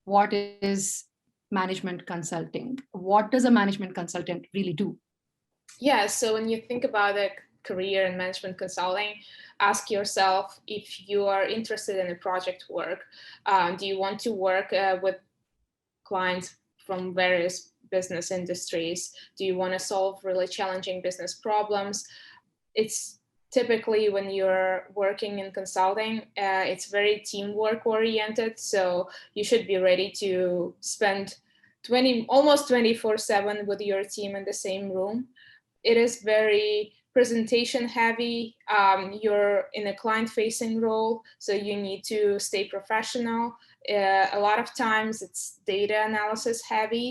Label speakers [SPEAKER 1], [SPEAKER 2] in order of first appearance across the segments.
[SPEAKER 1] what is management consulting? What does a management consultant really do?
[SPEAKER 2] Yeah, so when you think about a career in management consulting, ask yourself if you are interested in a project work. Do you want to work with clients from various business industries? Do you want to solve really challenging business problems? It's typically when you're working in consulting, it's very teamwork oriented. So you should be ready to spend almost 24/7 with your team in the same room. It is very presentation heavy. You're in a client facing role, so you need to stay professional. A lot of times it's data analysis heavy.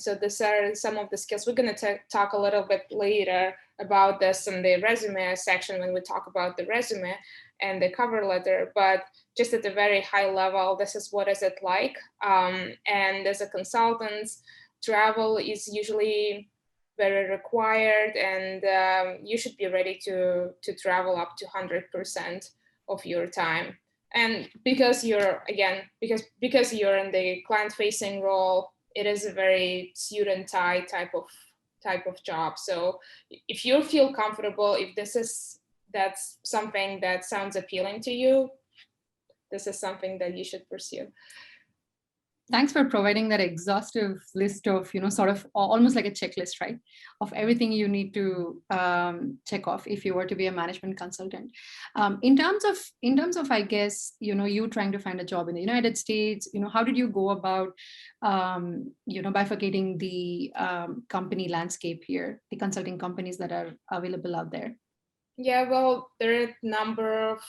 [SPEAKER 2] So these are some of the skills. We're going to talk a little bit later about this in the resume section when we talk about the resume and the cover letter, but just at a very high level, this is what is it like. And as a consultant, travel is usually very required, and you should be ready to travel up to 100% of your time. And because you're because you're in the client facing role, it is a very suit and tie type of job. So if you feel comfortable, if that's something that sounds appealing to you, this is something that you should pursue.
[SPEAKER 1] Thanks for providing that exhaustive list of, sort of almost like a checklist, right? Of everything you need to check off if you were to be a management consultant. In terms of, I guess, you trying to find a job in the United States, how did you go about, bifurcating the company landscape here, the consulting companies that are available out there?
[SPEAKER 2] Yeah, well, there are a number of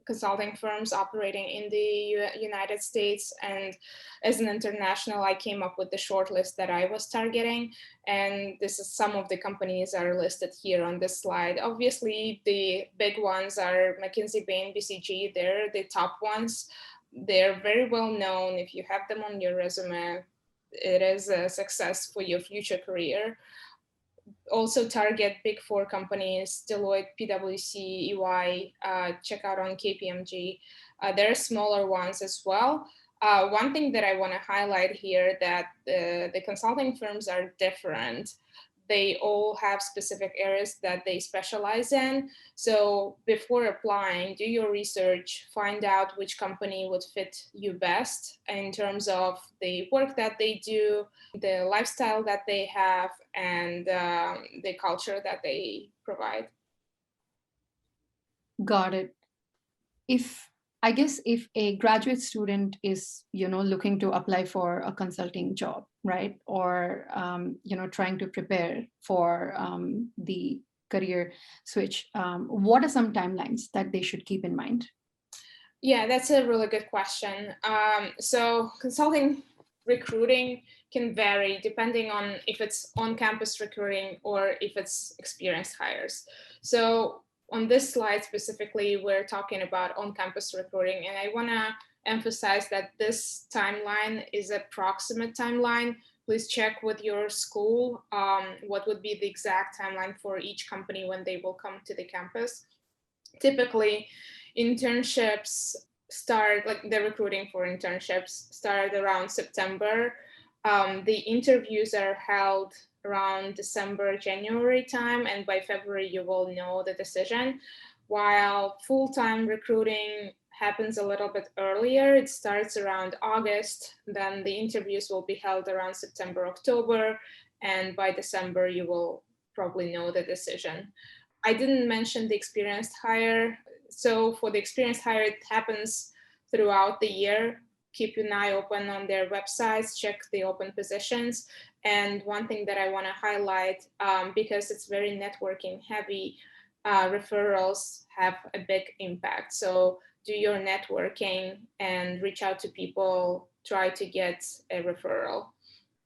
[SPEAKER 2] consulting firms operating in the United States, and as an international, I came up with the short list that I was targeting, and this is some of the companies are listed here on this slide. Obviously, the big ones are McKinsey, Bain, BCG. They're the top ones. They're very well known. If you have them on your resume, it is a success for your future career. Also target big four companies, Deloitte, PwC, EY, check out on KPMG. There are smaller ones as well. One thing that I want to highlight here that the consulting firms are different. They all have specific areas that they specialize in. So before applying, do your research, find out which company would fit you best in terms of the work that they do, the lifestyle that they have, and the culture that they provide.
[SPEAKER 1] Got it. I guess if a graduate student is, looking to apply for a consulting job, right? Or, trying to prepare for the career switch, what are some timelines that they should keep in mind?
[SPEAKER 2] Yeah, that's a really good question. So consulting recruiting can vary depending on if it's on-campus recruiting or if it's experienced hires. So on this slide specifically, we're talking about on-campus recruiting, and I want to emphasize that this timeline is an approximate timeline. Please check with your school what would be the exact timeline for each company when they will come to the campus. Typically, internships start, like the recruiting for internships start around September. The interviews are held around December, January time, and by February you will know the decision. While full-time recruiting happens a little bit earlier, it starts around August, then the interviews will be held around September, October, and by December you will probably know the decision. I didn't mention the experienced hire. So for the experienced hire, it happens throughout the year. Keep an eye open on their websites, check the open positions. And one thing that I want to highlight, because it's very networking heavy, referrals have a big impact. So do your networking and reach out to people, try to get a referral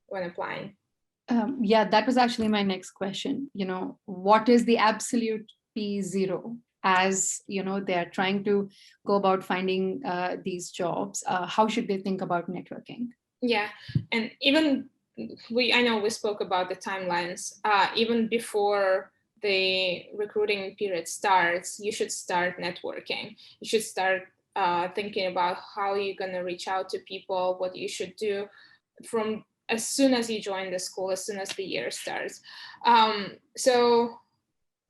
[SPEAKER 2] when applying.
[SPEAKER 1] Yeah, that was actually my next question. What is the absolute P0 as, they are trying to go about finding these jobs? How should they think about networking?
[SPEAKER 2] Yeah, and even I know we spoke about the timelines. Even before the recruiting period starts, you should start networking. You should start thinking about how you're going to reach out to people, what you should do from as soon as you join the school, as soon as the year starts. So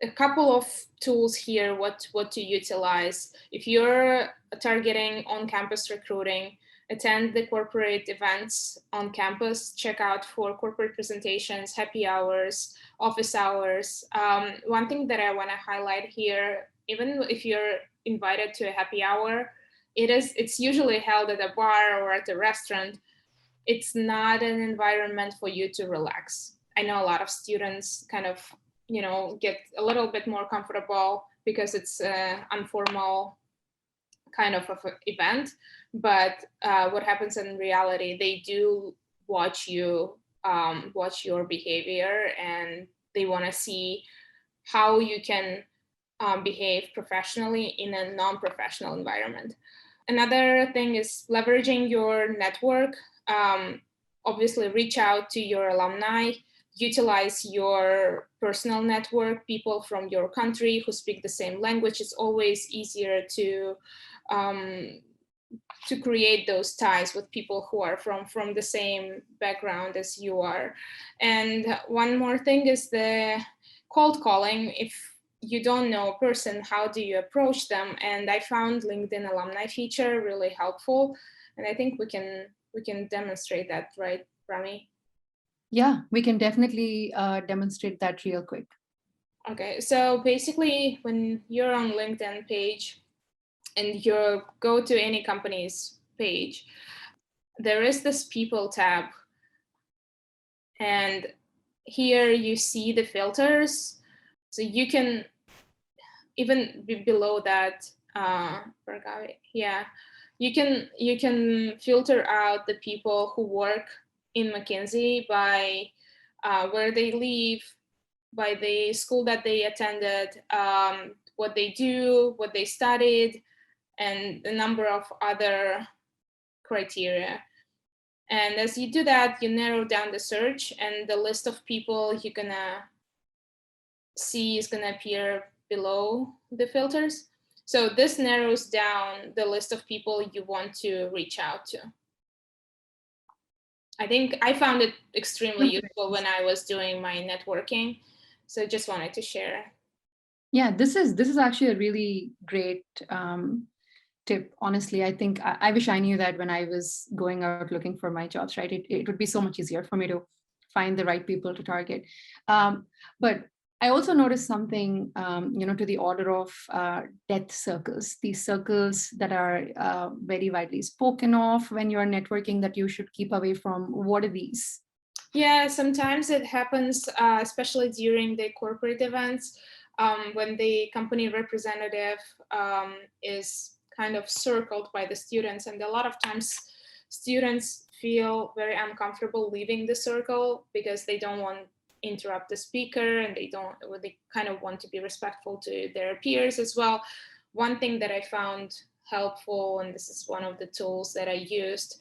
[SPEAKER 2] a couple of tools here, what to utilize. If you're targeting on-campus recruiting, attend the corporate events on campus, check out for corporate presentations, happy hours, office hours. One thing that I want to highlight here, even if you're invited to a happy hour, it's usually held at a bar or at a restaurant. It's not an environment for you to relax. I know a lot of students kind of, get a little bit more comfortable because it's an informal kind of event. But what happens in reality, they do watch you, watch your behavior, and they want to see how you can behave professionally in a non-professional environment. Another thing is leveraging your network. Obviously, reach out to your alumni, utilize your personal network, people from your country who speak the same language. It's always easier to create those ties with people who are from the same background as you are. And one more thing is the cold calling. If you don't know a person, how do you approach them? And I found LinkedIn alumni feature really helpful. And I think we can demonstrate that, right, Rami?
[SPEAKER 1] Yeah, we can definitely demonstrate that real quick.
[SPEAKER 2] Okay, so basically when you're on LinkedIn page and you go to any company's page, there is this people tab. And here you see the filters. So you can even be below that, yeah, you can filter out the people who work in McKinsey by where they live, by the school that they attended, what they do, what they studied, and a number of other criteria. And as you do that, you narrow down the search, and the list of people you're gonna see is gonna appear below the filters. So this narrows down the list of people you want to reach out to. I think I found it extremely useful when I was doing my networking. So just wanted to share.
[SPEAKER 1] Yeah, this is actually a really great tip. Honestly, I think I wish I knew that when I was going out looking for my jobs, right? It would be so much easier for me to find the right people to target. But I also noticed something, to the order of death circles, these circles that are very widely spoken of when you're networking that you should keep away from. What are these?
[SPEAKER 2] Yeah, sometimes it happens, especially during the corporate events, when the company representative is kind of circled by the students. And a lot of times students feel very uncomfortable leaving the circle because they don't want to interrupt the speaker, and they kind of want to be respectful to their peers as well. One thing that I found helpful, and this is one of the tools that I used,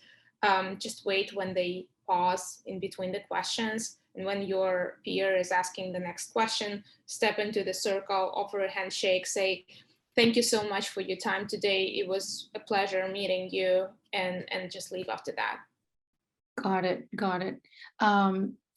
[SPEAKER 2] just wait when they pause in between the questions. And when your peer is asking the next question, step into the circle, offer a handshake, say, thank you so much for your time today. It was a pleasure meeting you, and just leave after that.
[SPEAKER 1] Got it.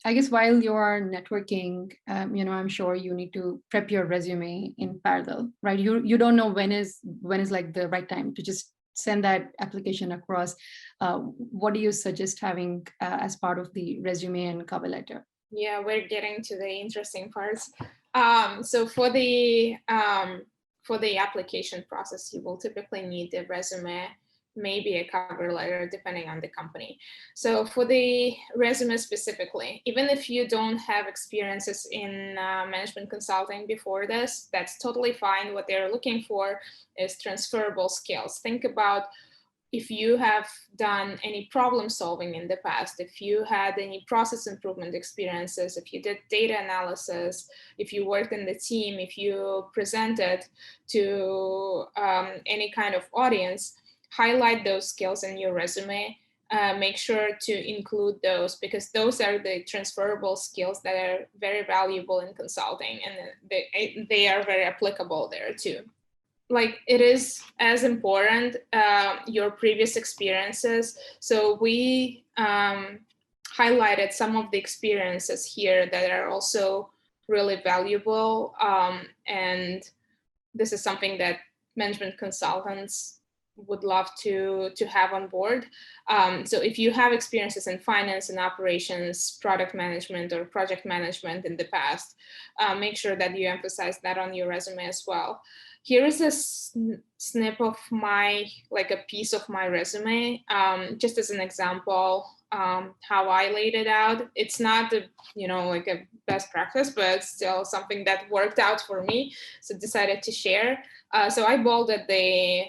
[SPEAKER 1] I guess while you're networking, I'm sure you need to prep your resume in parallel, right? You don't know when is like the right time to just send that application across. What do you suggest having as part of the resume and cover letter?
[SPEAKER 2] Yeah, we're getting to the interesting parts. So for the application process, you will typically need the resume, maybe a cover letter, depending on the company. So for the resume specifically, even if you don't have experiences in management consulting before this, that's totally fine. What they're looking for is transferable skills. Think about if you have done any problem solving in the past, if you had any process improvement experiences, if you did data analysis, if you worked in the team, if you presented to any kind of audience, highlight those skills in your resume. Make sure to include those, because those are the transferable skills that are very valuable in consulting, and they are very applicable there too. like it is as important, your previous experiences. So we highlighted some of the experiences here that are also really valuable, and this is something that management consultants would love to have on board. So if you have experiences in finance and operations, product management, or project management in the past, make sure that you emphasize that on your resume as well. Here is a snip of like a piece of my resume, just as an example, how I laid it out. It's not like a best practice, but still something that worked out for me, so decided to share. So I bolded the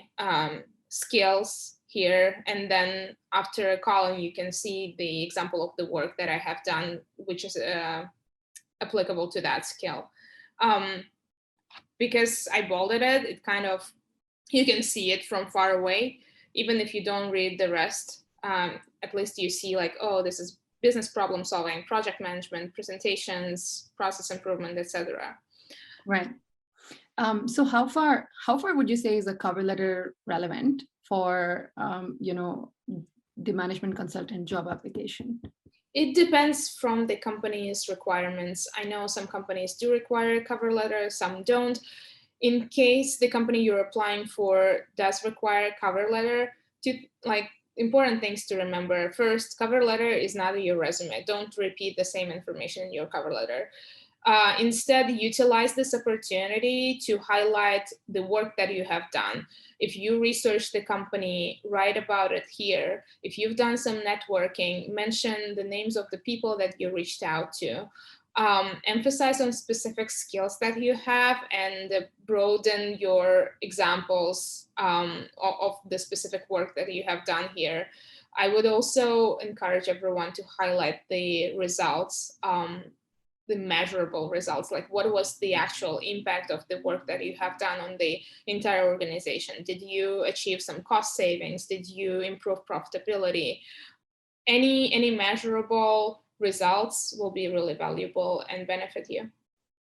[SPEAKER 2] skills here, and then after a column you can see the example of the work that I have done, which is applicable to that skill. Because I bolded it, it kind of, you can see it from far away. Even if you don't read the rest, at least you see like, oh, this is business problem solving, project management, presentations, process improvement, etc.
[SPEAKER 1] Right. So how far would you say is a cover letter relevant for the management consultant job application?
[SPEAKER 2] It depends from the company's requirements. I know some companies do require a cover letter, some don't. In case the company you're applying for does require a cover letter, important things to remember. First, cover letter is not your resume. Don't repeat the same information in your cover letter. Instead, utilize this opportunity to highlight the work that you have done. If you research the company, write about it here. If you've done some networking, mention the names of the people that you reached out to. Emphasize on specific skills that you have, and broaden your examples of the specific work that you have done here. I would also encourage everyone to highlight the results, the measurable results, like what was the actual impact of the work that you have done on the entire organization. Did you achieve some cost savings? Did you improve profitability? Any measurable results will be really valuable and benefit you.